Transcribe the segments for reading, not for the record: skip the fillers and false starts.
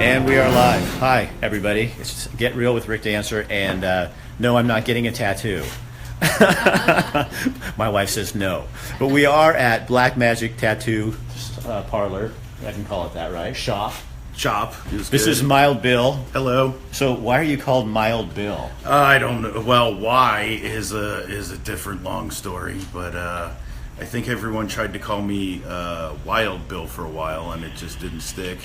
And we are live. Hi, everybody. It's Get Real with Rick Dancer, and no, I'm not getting a tattoo. My wife says no. But we are at Black Magic Tattoo Parlor. I can call it that, right? Shop. This is Mild Bill. Hello. So why are you called Mild Bill? I don't know. Well, why is a different long story, but I think everyone tried to call me Wild Bill for a while, and it just didn't stick.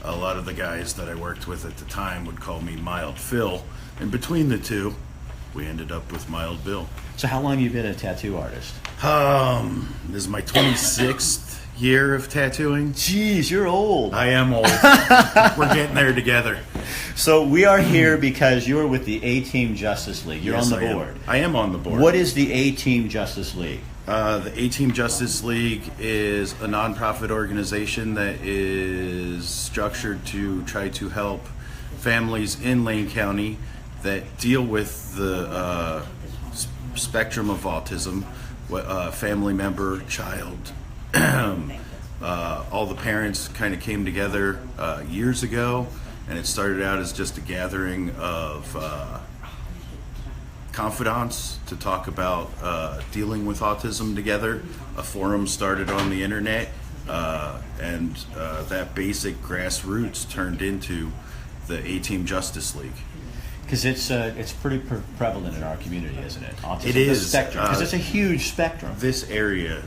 A lot of the guys that I worked with at the time would call me Mild Phil, and between the two, we ended up with Mild Bill. So how long have you been a tattoo artist? This is my 26th year of tattooing. Jeez, you're old. I am old. We're getting there together. So we are here because you're with the A-Team Justice League. You're Yes, on the board. I am on the board. What is the A-Team Justice League? The A-Team Justice League is a nonprofit organization that is structured to try to help families in Lane County that deal with the spectrum of autism, family member, child. All the parents kind of came together years ago, and it started out as just a gathering of confidants to talk about dealing with autism together. A forum started on the internet, and that basic grassroots turned into the A-Team Justice League. Because it's pretty prevalent in our community, isn't it? Autism, It is. The spectrum, because it's a huge spectrum. This area,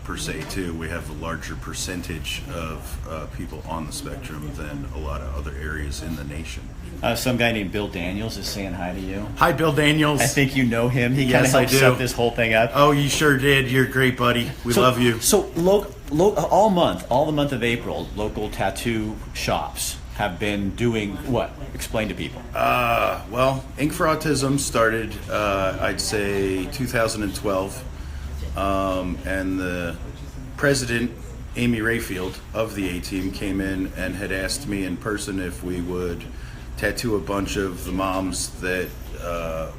per se, too, we have a larger percentage of people on the spectrum than a lot of other areas in the nation. Some guy named Bill Daniels is saying hi to you. Hi, Bill Daniels. I think you know him. He kind Yes, of I helped do. set this whole thing up. Oh, you sure did. You're great, buddy. We love you. So all the month of April, local tattoo shops have been doing what? Explain to people. Well, Ink for Autism started, I'd say, 2012, and the president, Amy Rayfield of the A-Team, came in and had asked me in person if we would tattoo a bunch of the moms that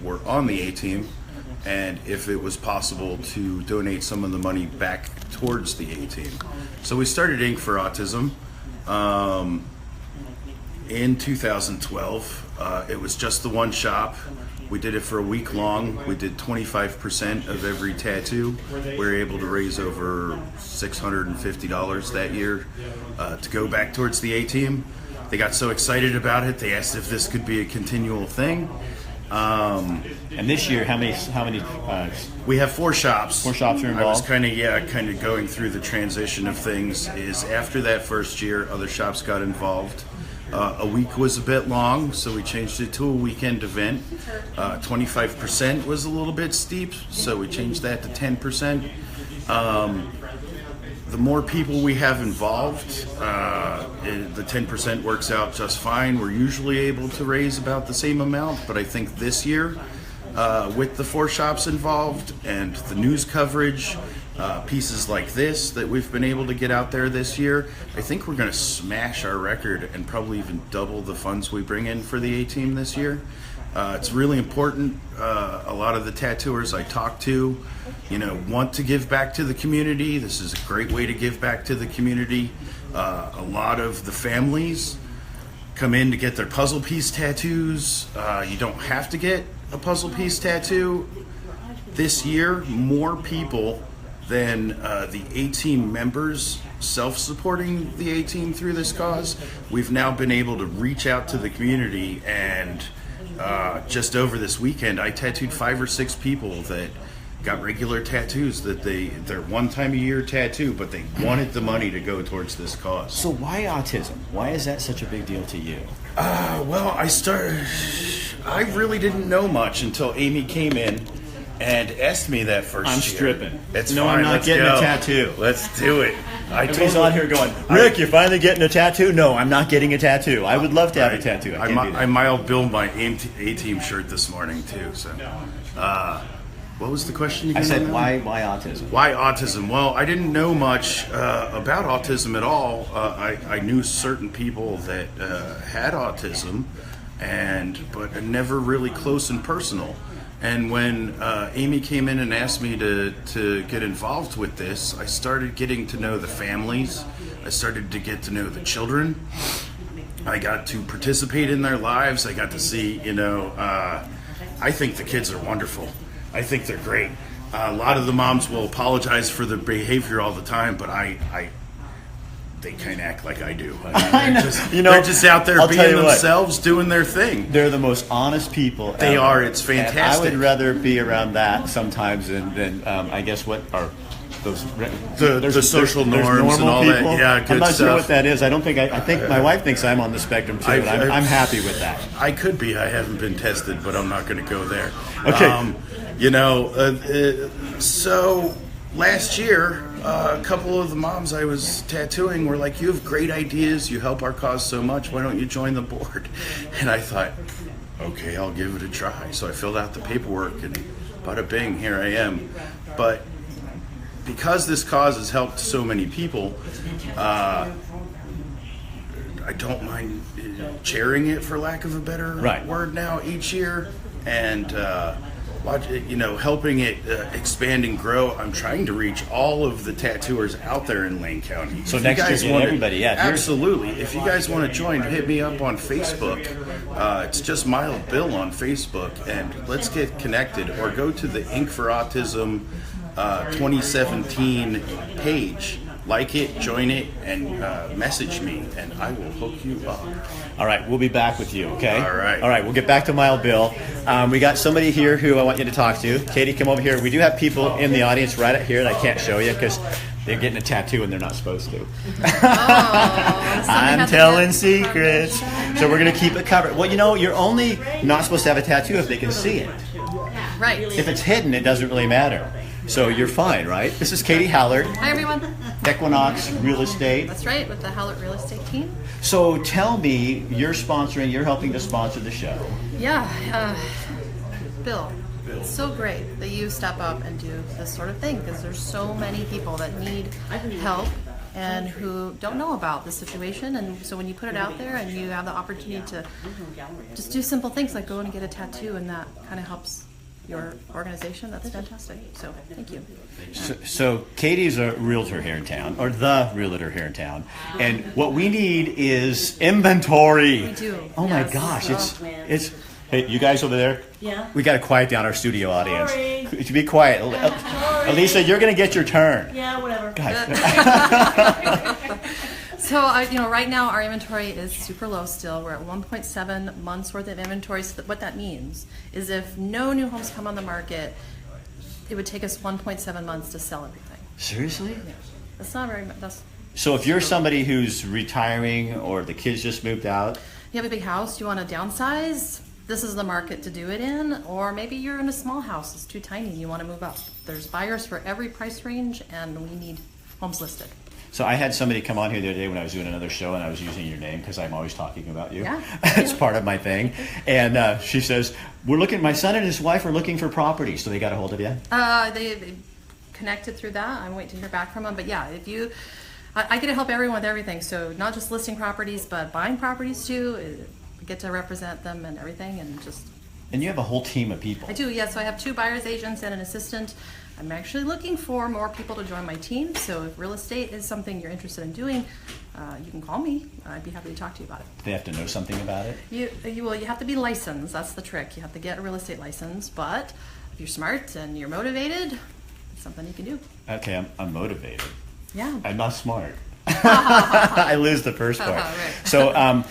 were on the A-Team, and if it was possible to donate some of the money back towards the A-Team. So we started Ink for Autism. In 2012, it was just the one shop. We did it for a week long. We did 25% of every tattoo. We were able to raise over $650 that year to go back towards the A-Team. They got so excited about it, they asked if this could be a continual thing. And this year, how many? We have 4 shops. 4 shops are involved. I was kind of going through the transition of things. Is after that first year, other shops got involved. A week was a bit long, so we changed it to a weekend event. 25% was a little bit steep, so we changed that to 10%. The more people we have involved, the 10% works out just fine. We're usually able to raise about the same amount, but I think this year, with the 4 shops involved and the news coverage, pieces like this that we've been able to get out there this year, I think we're going to smash our record and probably even double the funds we bring in for the A-Team this year. It's really important. A lot of the tattooers I talk to, want to give back to the community. This is a great way to give back to the community. A lot of the families come in to get their puzzle piece tattoos. You don't have to get a puzzle piece tattoo. This year, more people than the A-Team members self-supporting the A-Team through this cause. We've now been able to reach out to the community, and just over this weekend, I tattooed 5 or 6 people that got regular tattoos that they're one time a year tattoo, but they wanted the money to go towards this cause. So why autism? Why is that such a big deal to you? Well, I really didn't know much until Amy came in and asked me that first I'm year. stripping. It's No, fine. I'm not Let's getting go. a tattoo. Let's do it. Everybody's on here going, Rick, you're finally getting a tattoo? No, I'm not getting a tattoo. I would love to have a tattoo. I can't do that. I mild billed my A-Team shirt this morning too. So, what was the question again? I said, why autism? Why autism? Well, I didn't know much about autism at all. I knew certain people that had autism, but never really close and personal. And when Amy came in and asked me to get involved with this, I started getting to know the families. I started to get to know the children. I got to participate in their lives. I got to see, I think the kids are wonderful. I think they're great. A lot of the moms will apologize for their behavior all the time, but they kind of act like I do. They're just out there being themselves, doing their thing. They're the most honest people. They are. It's fantastic. And I would rather be around that sometimes than I guess what are those the social norms and all people. that. Yeah, good I'm not stuff. sure what that is. I don't think. I think my wife thinks I'm on the spectrum too. And I'm happy with that. I could be. I haven't been tested, but I'm not going to go there. Okay. So last year, a couple of the moms I was tattooing were like, "You have great ideas. You help our cause so much. Why don't you join the board?" And I thought, okay, I'll give it a try. So I filled out the paperwork, and bada bing, here I am. But because this cause has helped so many people, I don't mind chairing it, for lack of a better word, now each year, and helping it expand and grow. I'm trying to reach all of the tattooers out there in Lane County. So next year, everybody, absolutely. If you guys want to join, hit me up on Facebook. It's just Mild Bill on Facebook, and let's get connected. Or go to the Ink for Autism 2017 page. Like it, join it, and message me, and I will hook you up. All right, we'll be back with you, okay? All right. All right, we'll get back to Mild Bill. We got somebody here who I want you to talk to. Katie, come over here. We do have people in the audience right here that I can't show you because they're getting a tattoo and they're not supposed to. I'm telling secrets. So we're going to keep it covered. Well, you're only not supposed to have a tattoo if they can see it. Right. If it's hidden, it doesn't really matter. So you're fine, right? This is Katie Hallert. Hi, everyone. Equinox Real Estate. That's right, with the Hallert Real Estate team. So tell me, you're helping to sponsor the show. Yeah, Bill, it's so great that you step up and do this sort of thing, because there's so many people that need help and who don't know about the situation. And so when you put it out there and you have the opportunity to just do simple things like go and get a tattoo, and that kind of helps your organization, that's fantastic. So thank you. So Katie's a realtor here in town, or the realtor here in town, and what we need is inventory. We do. Oh my gosh, it's. Hey, you guys over there? Yeah. We got to quiet down our studio audience. Sorry. Be quiet. Sorry. Alisa, you're going to get your turn. Yeah, whatever. So, right now our inventory is super low still. We're at 1.7 months worth of inventory. So what that means is if no new homes come on the market, it would take us 1.7 months to sell everything. Seriously? Yeah. That's not very much. So if you're somebody who's retiring or the kids just moved out. You have a big house, you want to downsize, this is the market to do it in. Or maybe you're in a small house, it's too tiny, you want to move up. There's buyers for every price range, and we need homes listed. So I had somebody come on here the other day when I was doing another show, and I was using your name because I'm always talking about you. Yeah. It's part of my thing. And she says, my son and his wife are looking for property. So they got a hold of you? They connected through that. I'm waiting to hear back from them. But yeah, I get to help everyone with everything. So not just listing properties, but buying properties too. I get to represent them and everything, and just. And you have a whole team of people. I do, yeah. So I have 2 buyer's agents and an assistant. I'm actually looking for more people to join my team. So if real estate is something you're interested in doing, you can call me. I'd be happy to talk to you about it. They have to know something about it? You have to be licensed. That's the trick. You have to get a real estate license. But if you're smart and you're motivated, it's something you can do. Okay, I'm motivated. Yeah. I'm not smart. I lose the first part. Right. So,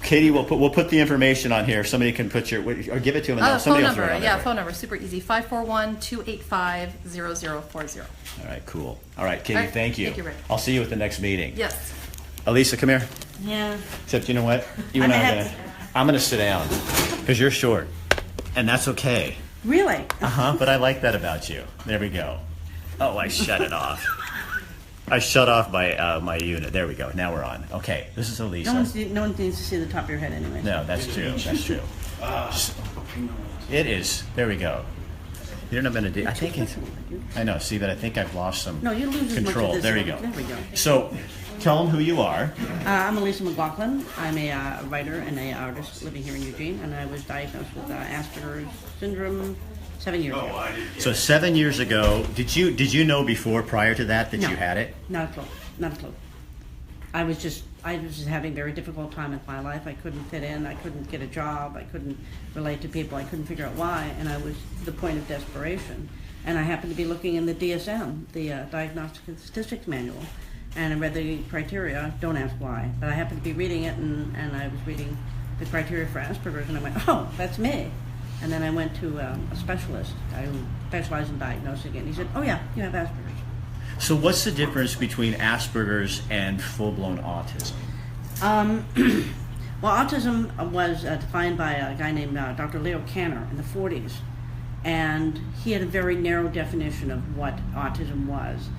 Katie, we'll put the information on here. If somebody can put or give it to them. And phone number. Yeah, phone number. Super easy. 541-285-0040. All right, cool. All right, Katie, thank you. Thank you, Rick. I'll see you at the next meeting. Yes. Alisa, come here. Yeah. Except you know what? You and I'm gonna sit down because you're short, and that's okay. Really? But I like that about you. There we go. Oh, I shut it off. I shut off my unit. There we go. Now we're on. Okay, this is Alisa. No one needs to see the top of your head anyway. No, that's true. That's true. It is. There we go. You don't know what I'm gonna do. I think it's. I know. See, but I think I've lost some No, you lose control. As much There as we this go. one. There we go. So, tell them who you are. I'm Alisa McLaughlin. I'm a writer and an artist living here in Eugene, and I was diagnosed with Aspergers Syndrome 7 years ago. So 7 years ago, did you know before prior to that No. you had it? Not a clue. Not a clue. I was just having a very difficult time in my life. I couldn't fit in. I couldn't get a job. I couldn't relate to people. I couldn't figure out why, and I was to the point of desperation. And I happened to be looking in the DSM, the Diagnostic and Statistics Manual, and I read the criteria. Don't ask why, but I happened to be reading it, and I was reading the criteria for Asperger's, and I went, oh, that's me. And then I went to a specialist who specialized in diagnosing it, and he said, oh yeah, you have Asperger's. So what's the difference between Asperger's and full-blown autism? Well, autism was defined by a guy named Dr. Leo Kanner in the 40s, and he had a very narrow definition of what autism was.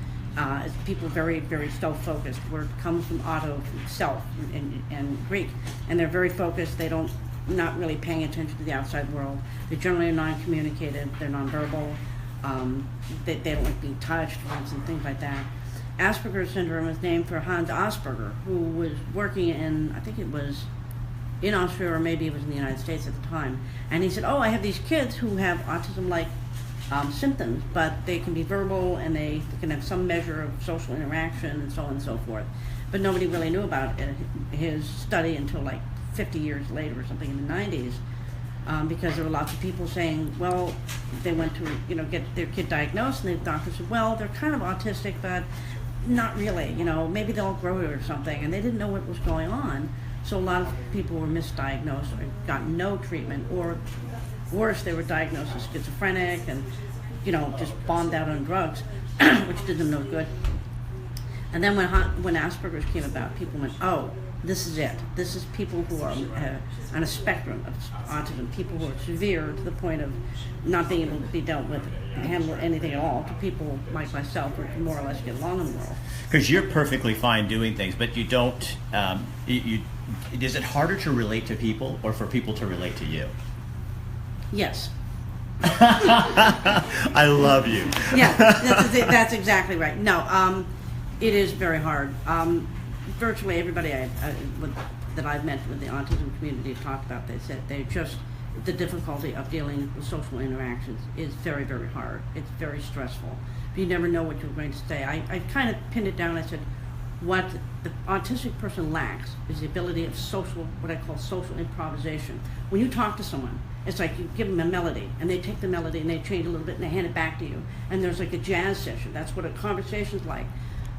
People very, very self-focused. Word comes from auto, from self, and Greek, and they're very focused. They don't not really paying attention to the outside world. They're generally non-communicative. They're nonverbal. They don't like being touched, and things like that. Asperger's Syndrome is named for Hans Asperger, who was working in, I think it was in Austria, or maybe it was in the United States at the time. And he said, oh, I have these kids who have autism-like symptoms, but they can be verbal, and they can have some measure of social interaction, and so on and so forth. But nobody really knew about his study until like 50 years later or something in the 90s. Because there were lots of people saying, well, they went to get their kid diagnosed, and the doctor said, well, they're kind of autistic, but not really. Maybe they'll grow it or something, and they didn't know what was going on. So a lot of people were misdiagnosed or got no treatment, or worse, they were diagnosed as schizophrenic and just bombed out on drugs, which did them no good. And then when Asperger's came about, people went, oh, this is it. This is people who are on a spectrum of autism, people who are severe to the point of not being able to be dealt with, handle anything at all, to people like myself who can more or less get along in the world. Because you're perfectly fine doing things, but you don't, is it harder to relate to people or for people to relate to you? Yes. I love you. Yeah, that's exactly right. No, it is very hard. Virtually everybody that I've met with the autism community have talked about, they said the difficulty of dealing with social interactions is very, very hard. It's very stressful. You never know what you're going to say. I kind of pinned it down. I said, what the autistic person lacks is the ability of what I call social improvisation. When you talk to someone, it's like you give them a melody, and they take the melody and they change a little bit and they hand it back to you. And there's like a jazz session. That's what a conversation's like.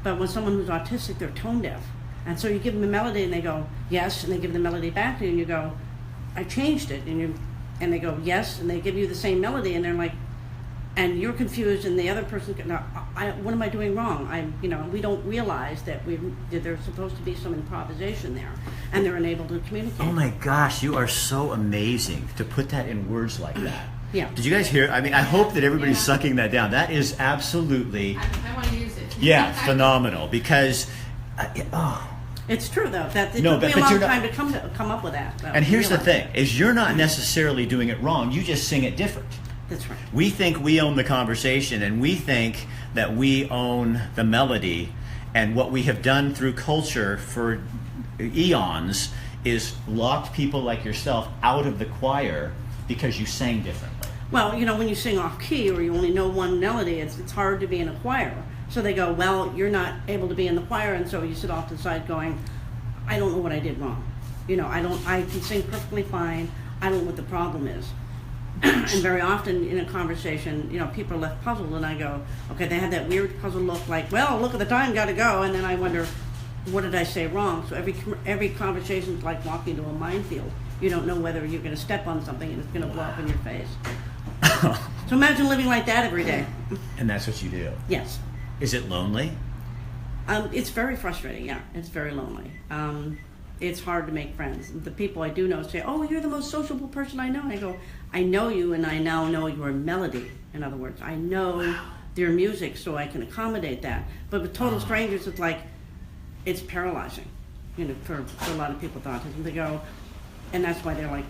But when someone who's autistic, they're tone deaf. And so you give them a melody and they go, yes, and they give the melody back to you and you go, I changed it. And they go, yes, and they give you the same melody, and they're like, and you're confused, and the other person, what am I doing wrong? We don't realize that there's supposed to be some improvisation there, and they're unable to communicate. Oh my gosh, you are so amazing to put that in words like that. Yeah. Did you guys hear? I mean, I hope that everybody's sucking that down. That is absolutely, I want to use it. yeah, phenomenal, because, It's true, though, that it took me a long time to come up with that. And here's the thing, is you're not necessarily doing it wrong, you just sing it different. That's right. We think we own the conversation, and we think that we own the melody, and what we have done through culture for eons is locked people like yourself out of the choir because you sang differently. Well, when you sing off key or you only know one melody, it's hard to be in a choir. So they go, well, you're not able to be in the choir, and so you sit off to the side going, I don't know what I did wrong. I can sing perfectly fine. I don't know what the problem is. And very often in a conversation, people are left puzzled, and I go, okay, they had that weird puzzled look like, well, look at the time, gotta go, and then I wonder, what did I say wrong? So every conversation is like walking into a minefield. You don't know whether you're going to step on something and it's going to blow up in your face. So imagine living like that every day. And that's what you do. Yes. Is it lonely? It's very frustrating, yeah. It's very lonely. It's hard to make friends. The people I do know say, oh, you're the most sociable person I know. And I go, I know you, and I now know your melody. In other words, I know their music, so I can accommodate that. But with total strangers, it's like, it's paralyzing, for a lot of people with autism. They go, and that's why they're like,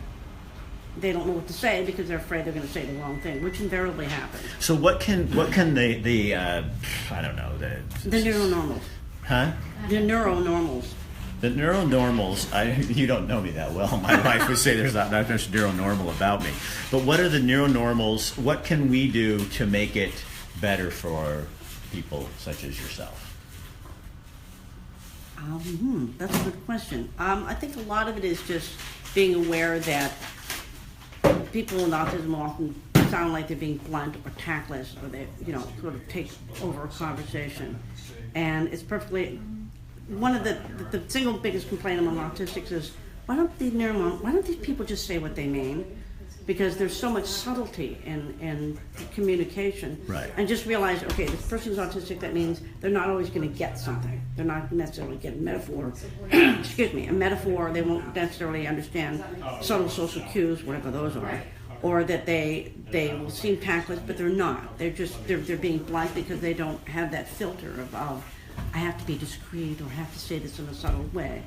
they don't know what to say because they're afraid they're going to say the wrong thing, which invariably happens. So what can the I don't know, the neuronormals. Huh? The neuronormals. The neuronormals, you don't know me that well. My wife would say there's not much neuronormal about me. But what are the neuronormals? What can we do to make it better for people such as yourself? That's a good question. I think a lot of it is just being aware that people with autism often sound like they're being blunt or tactless, or they, sort of take over a conversation. And it's perfectly, one of the single biggest complaint among autistics is, why don't these people just say what they mean? Because there's so much subtlety in communication. Right. And just realize, okay, this person's autistic, that means they're not always going to get something. They're not necessarily get a metaphor, a metaphor, they won't necessarily understand subtle social cues, whatever those are. Or that they will seem tactless, but they're not. They're being blunt because they don't have that filter of, I have to be discreet, or I have to say this in a subtle way.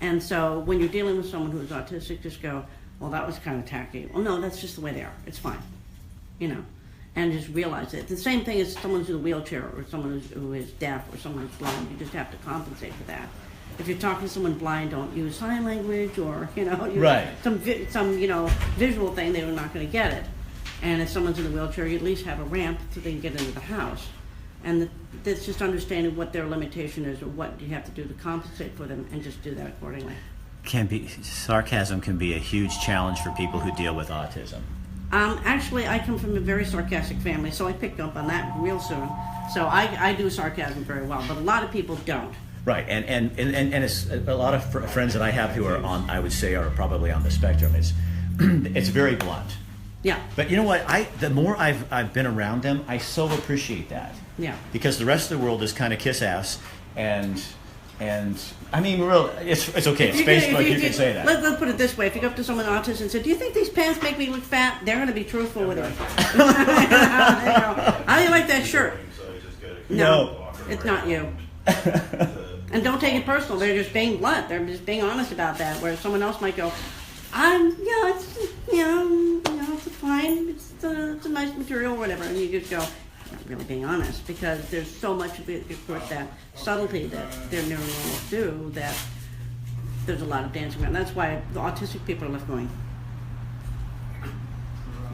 And so when you're dealing with someone who's autistic, just go, well, that was kind of tacky. Well, no, that's just the way they are. It's fine, and just realize it. The same thing as someone who's in a wheelchair, or someone who is deaf, or someone who's blind. You just have to compensate for that. If you're talking to someone blind, don't use sign language, or Right. some visual thing. They're not going to get it. And if someone's in a wheelchair, you at least have a ramp so they can get into the house. And that's just understanding what their limitation is, or what you have to do to compensate for them, and just do that accordingly. Sarcasm can be a huge challenge for people who deal with autism. Actually, I come from a very sarcastic family, so I picked up on that real soon. So I do sarcasm very well, but a lot of people don't. Right, and it's a lot of friends that I have who are on, I would say, are probably on the spectrum. It's very blunt. Yeah. But you know what? The more I've been around them, I so appreciate that. Yeah. Because the rest of the world is kind of kiss ass, and I mean, it's okay. It's Facebook. You can say that. Let's put it this way: if you go up to someone autistic and say, "Do you think these pants make me look fat?" They're going to be truthful with you. How do you like that shirt? No, it's not you. And don't take it personal. They're just being blunt. They're just being honest about that. Where someone else might go, it's fine. It's a nice material, or whatever. And you just go, not really being honest, because there's so much of it, of course, that subtlety that their neuronormals do, that there's a lot of dancing around. That's why the autistic people are left going,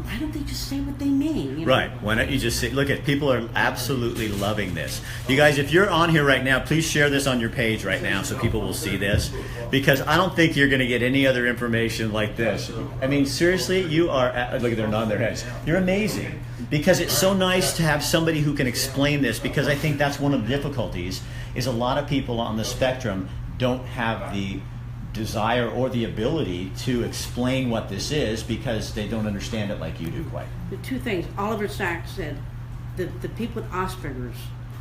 why don't they just say what they mean? Right. Why don't you just say, look at, people are absolutely loving this. You guys, if you're on here right now, please share this on your page right now so people will see this, because I don't think you're going to get any other information like this. I mean, seriously, you are, look at they're nodding their heads. You're amazing, because it's so nice to have somebody who can explain this, because I think that's one of the difficulties, is a lot of people on the spectrum don't have the desire or the ability to explain what this is, because they don't understand it like you do quite. The two things, Oliver Sacks said, the people with Aspergers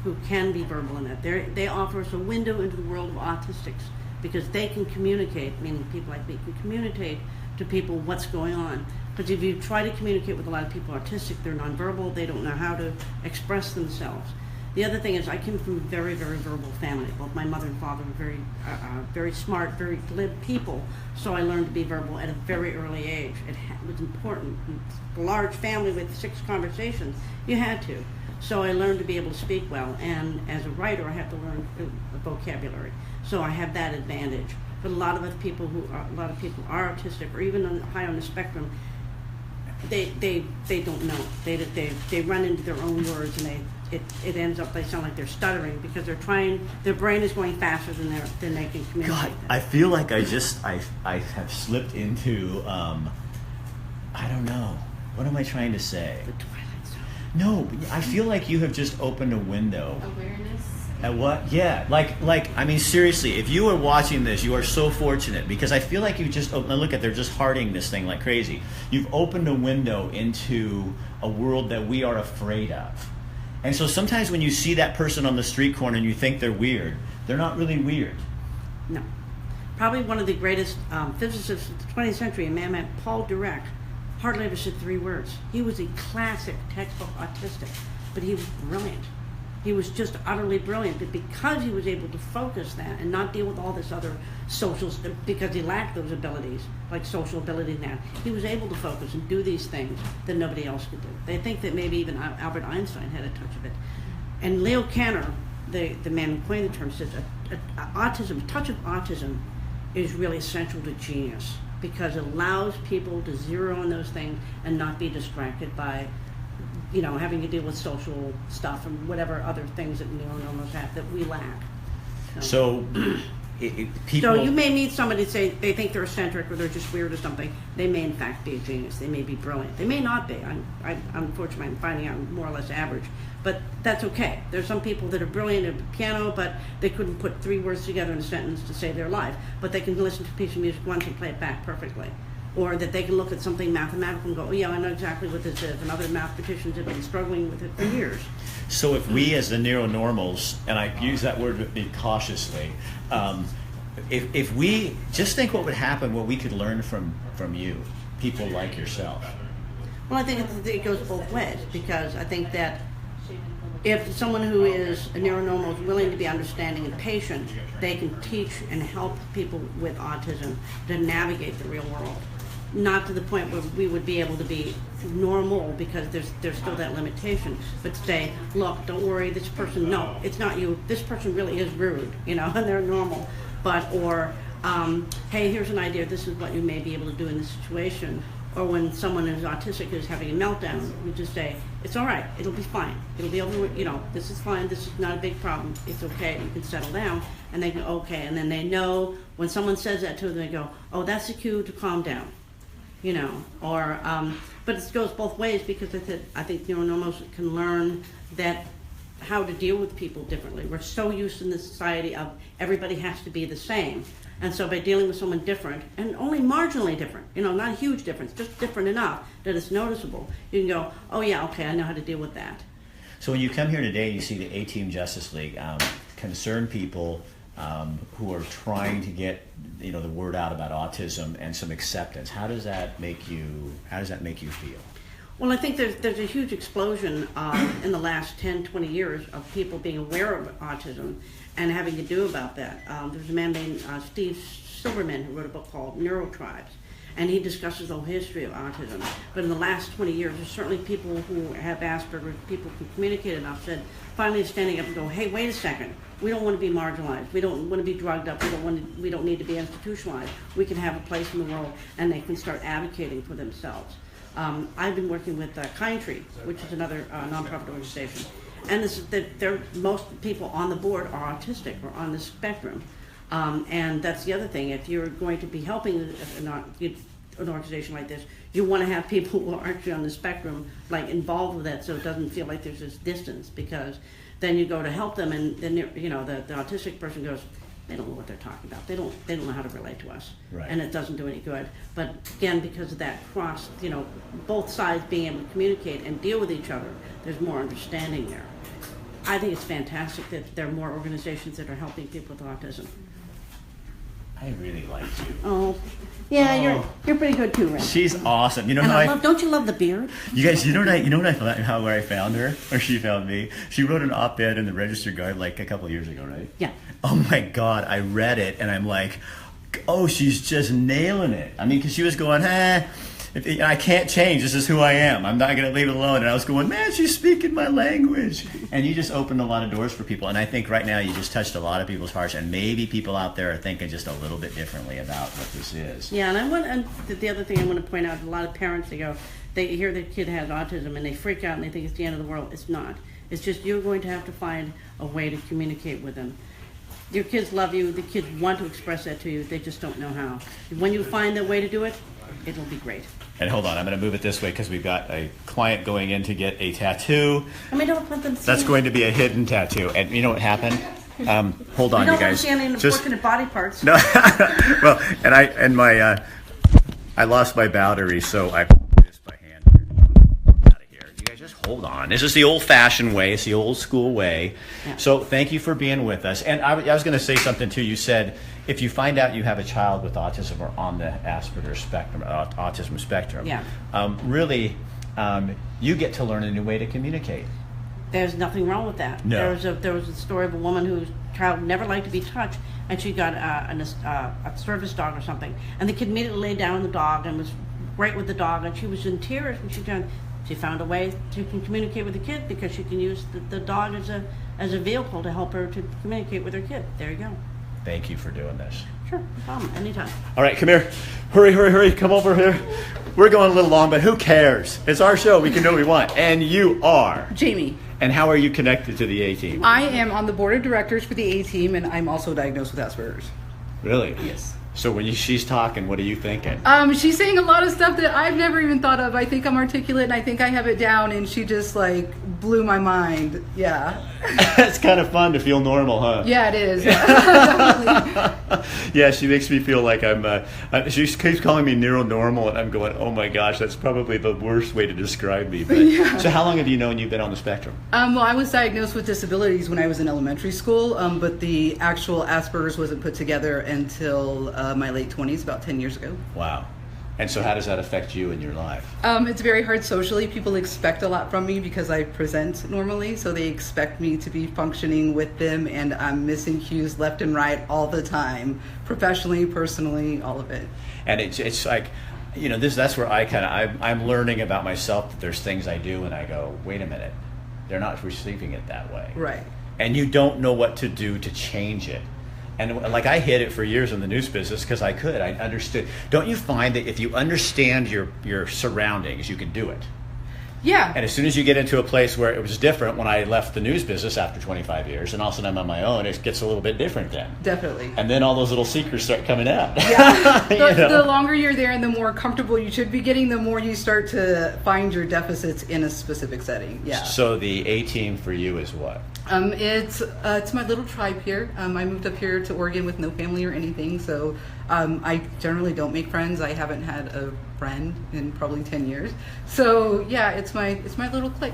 who can be verbal in it, they offer us a window into the world of autistics, because they can communicate, meaning people like me can communicate to people what's going on. Because if you try to communicate with a lot of people autistic, they're nonverbal, they don't know how to express themselves. The other thing is, I came from a very, very verbal family. Both my mother and father were very, very smart, very glib people. So I learned to be verbal at a very early age. It was important. A large family with 6 conversations, you had to. So I learned to be able to speak well. And as a writer, I have to learn a vocabulary. So I have that advantage. But a lot of people are autistic, or even high on the spectrum. They don't know. They run into their own words, and it ends up, they sound like they're stuttering, because their brain is going faster than they can communicate. God, I feel like I have slipped into, I don't know, what am I trying to say? The Twilight Zone. No, I feel like you have just opened a window. Awareness. At what? Yeah, like I mean, seriously, if you are watching this, you are so fortunate, because I feel like you just look at, they're just hearting this thing like crazy. You've opened a window into a world that we are afraid of. And so sometimes when you see that person on the street corner and you think they're weird, they're not really weird. No. Probably one of the greatest physicists of the 20th century, a man named Paul Dirac, hardly ever said 3 words. He was a classic textbook autistic, but he was brilliant. He was just utterly brilliant, but because he was able to focus that and not deal with all this other social stuff, because he lacked those abilities, like social ability and that, he was able to focus and do these things that nobody else could do. They think that maybe even Albert Einstein had a touch of it. And Leo Kanner, the man who coined the term, says autism, a touch of autism is really essential to genius, because it allows people to zero on those things and not be distracted by having to deal with social stuff and whatever other things that neuronormals have that we lack. So people. So you may meet somebody say they think they're eccentric or they're just weird or something. They may in fact be a genius. They may be brilliant. They may not be. Unfortunately, I'm finding out more or less average. But that's okay. There's some people that are brilliant at piano, but they couldn't put 3 words together in a sentence to save their life. But they can listen to a piece of music once and play it back perfectly. Or that they can look at something mathematical and go, oh yeah, I know exactly what this is. And other mathematicians have been struggling with it for years. So if we as the neuronormals, and I use that word cautiously, if we just think what would happen, what we could learn from you, people like yourself. Well, I think it goes both ways, because I think that if someone who is a neuronormal is willing to be understanding and patient, they can teach and help people with autism to navigate the real world. Not to the point where we would be able to be normal, because there's still that limitation, but say, look, don't worry, this person, no, it's not you, this person really is rude, and they're normal, or hey, here's an idea, this is what you may be able to do in this situation. Or when someone who's autistic is having a meltdown, we just say, it's all right, it'll be fine, it'll be over, this is fine, this is not a big problem, it's okay, you can settle down. And they go, okay, and then they know when someone says that to them, they go, oh, that's a cue to calm down. But it goes both ways, because I think neuronormals can learn that how to deal with people differently. We're so used in the society of everybody has to be the same. And so by dealing with someone different, and only marginally different, not a huge difference, just different enough that it's noticeable, you can go, oh yeah, okay, I know how to deal with that. So when you come here today and you see the A-Team Justice League, concerned people who are trying to get the word out about autism and some acceptance, how does that make you feel? Well, I think there's a huge explosion in the last 10, 20 years of people being aware of autism and having to do about that. There's a man named Steve Silverman who wrote a book called Neurotribes, and he discusses the whole history of autism. But in the last 20 years, there's certainly people who have Asperger's, people who communicate enough, said, finally standing up and go, hey, wait a second, we don't want to be marginalized, we don't want to be drugged up, we don't need to be institutionalized. We can have a place in the world, and they can start advocating for themselves. I've been working with Kind Tree, which is another nonprofit organization, and most people on the board are autistic or on the spectrum, and that's the other thing. If you're going to be helping an organization like this, you want to have people who are actually on the spectrum involved with that, so it doesn't feel like there's this distance, because then you go to help them, and then the autistic person goes, they don't know what they're talking about. They don't know how to relate to us, right. And it doesn't do any good. But again, because of that cross, both sides being able to communicate and deal with each other, there's more understanding there. I think it's fantastic that there are more organizations that are helping people with autism. I really like you. Oh, yeah, you're pretty good too, Ray. She's awesome. Don't you love the beard? You guys, where I found her, or she found me? She wrote an op-ed in the Register Guide a couple of years ago, right? Yeah. Oh my God, I read it and I'm like, oh, she's just nailing it. I mean, because she was going, I can't change. This is who I am. I'm not going to leave it alone. And I was going, man, she's speaking my language. And you just opened a lot of doors for people. And I think right now you just touched a lot of people's hearts. And maybe people out there are thinking just a little bit differently about what this is. Yeah, and the other thing I want to point out, a lot of parents, they hear their kid has autism and they freak out and they think it's the end of the world. It's not. It's just you're going to have to find a way to communicate with them. Your kids love you. The kids want to express that to you. They just don't know how. When you find the way to do it, it'll be great. And hold on, I'm going to move it this way because we've got a client going in to get a tattoo. And we don't want them to see That's going to be a hidden tattoo. And you know what happened? Hold on, you guys. We don't understand the unfortunate body parts. No. Well, I lost my battery, so I put this by hand out of here. You guys just hold on. This is the old-fashioned way. It's the old-school way. Yeah. So thank you for being with us. And I was going to say something too. You said if you find out you have a child with autism or on the Aspergers spectrum, autism spectrum, Yeah. You get to learn a new way to communicate. There's nothing wrong with that. No. There was a story of a woman whose child never liked to be touched, and she got a service dog or something, and the kid immediately laid down the dog and was great with the dog, and she was in tears, and she found a way to communicate with the kid because she can use the dog as a vehicle to help her to communicate with her kid. There you go. Thank you for doing this. Sure, no problem, anytime. All right, come here. Hurry, come over here. We're going a little long, but who cares? It's our show. We can do what we want. And you are? Jamie. And how are you connected to the A-Team? I am on the board of directors for the A-Team, and I'm also diagnosed with Asperger's. Really? Yes. So when she's talking, what are you thinking? She's saying a lot of stuff that I've never even thought of. I think I'm articulate and I think I have it down, and she just like blew my mind. Yeah. It's kind of fun to feel normal, huh? Yeah, it is. Yeah, she makes me feel like she keeps calling me neuronormal, and I'm going, oh my gosh, that's probably the worst way to describe me. But, Yeah. So how long have you known you've been on the spectrum? Well, I was diagnosed with disabilities when I was in elementary school, but the actual Asperger's wasn't put together until my late 20s, about 10 years ago. Wow. And so how does that affect you in your life? It's very hard socially. People expect a lot from me because I present normally, so they expect me to be functioning with them, and I'm missing cues left and right all the time, professionally, personally, all of it. And it's like, that's where I'm learning about myself, that there's things I do and I go, wait a minute, they're not receiving it that way. Right. And you don't know what to do to change it. And like I hid it for years in the news business because I understood. Don't you find that if you understand your surroundings, you can do it? Yeah. And as soon as you get into a place where it was different when I left the news business after 25 years, and all of a sudden I'm on my own, it gets a little bit different then. Definitely. And then all those little secrets start coming out. Yeah. You know? The longer you're there and the more comfortable you should be getting, the more you start to find your deficits in a specific setting. Yeah. So the A team for you is what? It's my little tribe here. I moved up here to Oregon with no family or anything, so I generally don't make friends. I haven't had a friend in probably 10 years. So yeah, it's my little clique.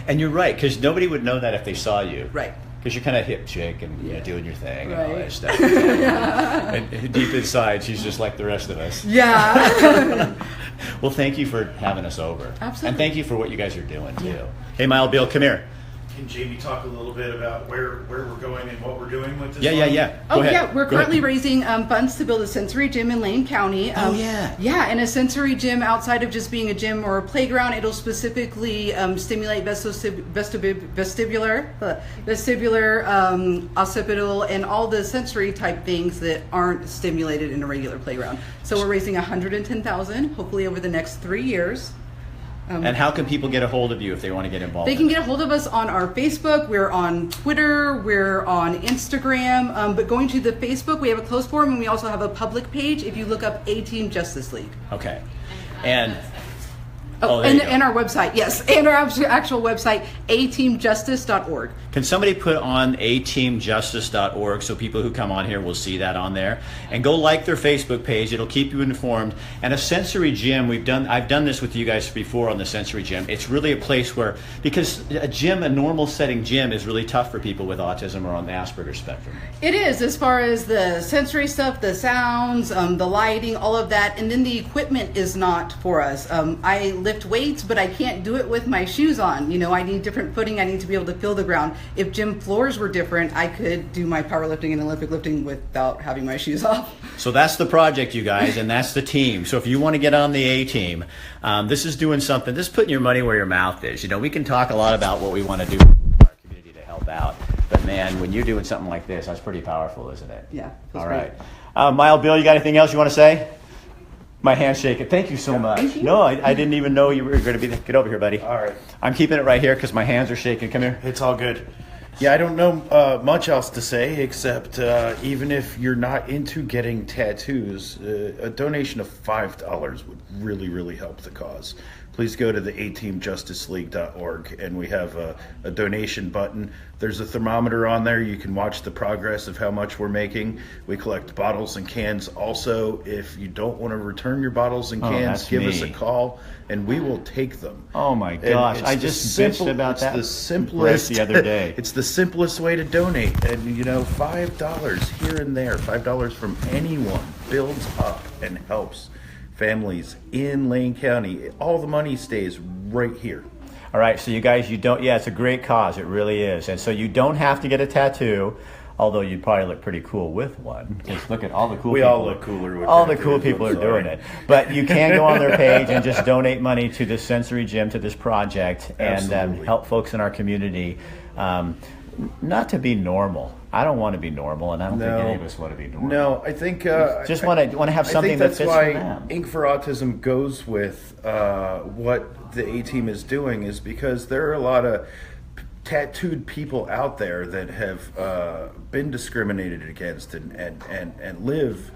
And you're right, because nobody would know that if they saw you. Right. Because you're kind of hip chick and doing your thing and all Right. that stuff. And deep inside, she's just like the rest of us. Yeah. Well, thank you for having us over. Absolutely. And thank you for what you guys are doing, too. Hey, Mile Bill, come here. Can Jamie talk a little bit about where we're going and what we're doing with this? Yeah. Go ahead. Yeah, we're Go currently ahead. raising funds to build a sensory gym in Lane County. Yeah, and a sensory gym outside of just being a gym or a playground. It'll specifically stimulate vestibular, occipital, and all the sensory type things that aren't stimulated in a regular playground. So we're raising $110,000, hopefully over the next 3 years. And how can people get a hold of you if they want to get involved? They can get a hold of us on our Facebook. We're on Twitter. We're on Instagram. But going to the Facebook, we have a closed forum, and we also have a public page if you look up A-Team Justice League. Okay. And Oh, there you go. and our website, yes. And our actual website, ateamjustice.org. Can somebody put on ateamjustice.org so people who come on here will see that on there? And go like their Facebook page. It'll keep you informed. And a sensory gym, I've done this with you guys before on the sensory gym. It's really a place where, because a normal setting gym is really tough for people with autism or on the Aspergers spectrum. It is, as far as the sensory stuff, the sounds, the lighting, all of that. And then the equipment is not for us. I lift weights, but I can't do it with my shoes on. I need different footing. I need to be able to feel the ground. If gym floors were different, I could do my powerlifting and Olympic lifting without having my shoes off. So that's the project, you guys, and that's the team. So if you want to get on the A-Team, this is doing something. This is putting your money where your mouth is. We can talk a lot about what we want to do in our community to help out. But man, when you're doing something like this, that's pretty powerful, isn't it? Yeah. All right. Mile Bill, you got anything else you want to say? My hand's shaking. Thank you so much. Thank you. No, I didn't even know you were going to be there. Get over here, buddy. All right. I'm keeping it right here because my hands are shaking. Come here. It's all good. Yeah, I don't know much else to say except even if you're not into getting tattoos, a donation of $5 would really, really help the cause. Please go to the ateamjusticeleague.org and we have a donation button. There's a thermometer on there. You can watch the progress of how much we're making. We collect bottles and cans. Also, if you don't want to return your bottles and cans, give us a call and we will take them. Oh my gosh, I just bitched about that the simplest the other day. It's the simplest way to donate. And $5 here and there, $5 from anyone builds up and helps families in Lane County. All the money stays right here. All right, so you guys, it's a great cause. It really is. And so you don't have to get a tattoo, although you'd probably look pretty cool with one. Just look at all the cool We people. all look cooler with all the tattoos, cool people I'm are doing sorry. it. But you can go on their page and just donate money to this sensory gym, to this project, and Absolutely. help folks in our community not to be normal. I don't want to be normal, and I don't think any of us want to be normal. No, I think Just want to have something I think that that's fits why for them. Inc. for Autism goes with what the A-Team is doing, is because there are a lot of tattooed people out there that have been discriminated against and live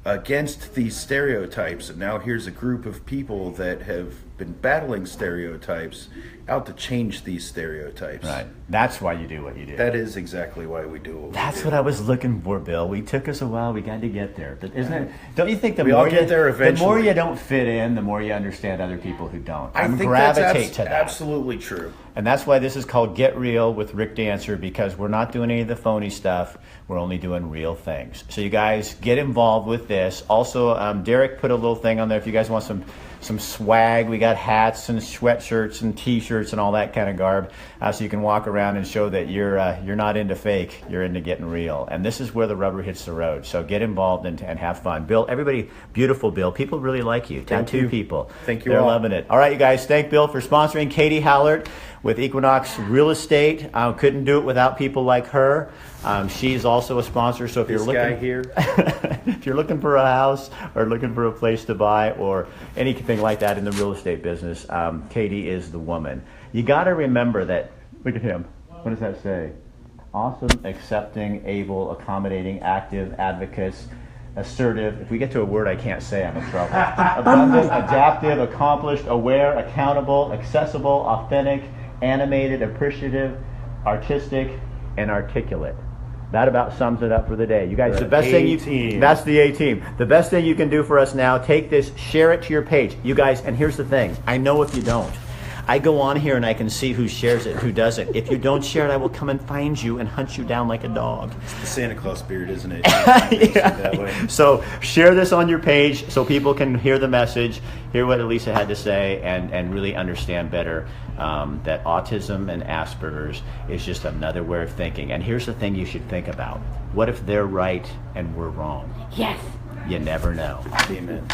against these stereotypes, and now here's a group of people that have been battling stereotypes out to change these stereotypes. Right. That's why you do what you do. That is exactly why we do what we do. That's what I was looking for, Bill. We took us a while. We got to get there. But isn't it? Don't you think the We more all get there the more eventually. you don't fit in, the more you understand other people who don't? I think gravitate that's to that. absolutely true. And that's why this is called Get Real with Rick Dancer, because we're not doing any of the phony stuff. We're only doing real things. So you guys get involved with this. Also, Derek put a little thing on there if you guys want some swag. We got hats and sweatshirts and T-shirts and all that kind of garb, so you can walk around and show that you're not into fake. You're into getting real. And this is where the rubber hits the road. So get involved and have fun. Bill, everybody, beautiful Bill. People really like you. Tattoo people. Thank you They're all. loving it. All right, you guys. Thank Bill for sponsoring. Katie Hallert with Equinox Real Estate. Couldn't do it without people like her. She's also a sponsor. So if This you're guy looking here. if you're looking for a house or looking for a place to buy or anything like that in the real estate business, Katie is the woman. You got to remember that. Look at him. What does that say? Awesome, accepting, able, accommodating, active, advocates, assertive. If we get to a word I can't say, I'm in trouble. Abundant, adaptive, accomplished, aware, accountable, accessible, authentic, animated, appreciative, artistic, and articulate. That about sums it up for the day. You guys, the best thing A-team. that's the A-team. The best thing you can do for us now, take this, share it to your page. You guys, and here's the thing. I know if you don't. I go on here and I can see who shares it, who doesn't. If you don't share it, I will come and find you and hunt you down like a dog. It's the Santa Claus beard, isn't it? That way. So share this on your page so people can hear the message, hear what Alisa had to say, and really understand better that autism and Asperger's is just another way of thinking. And here's the thing you should think about. What if they're right and we're wrong? Yes. You never know. Amen.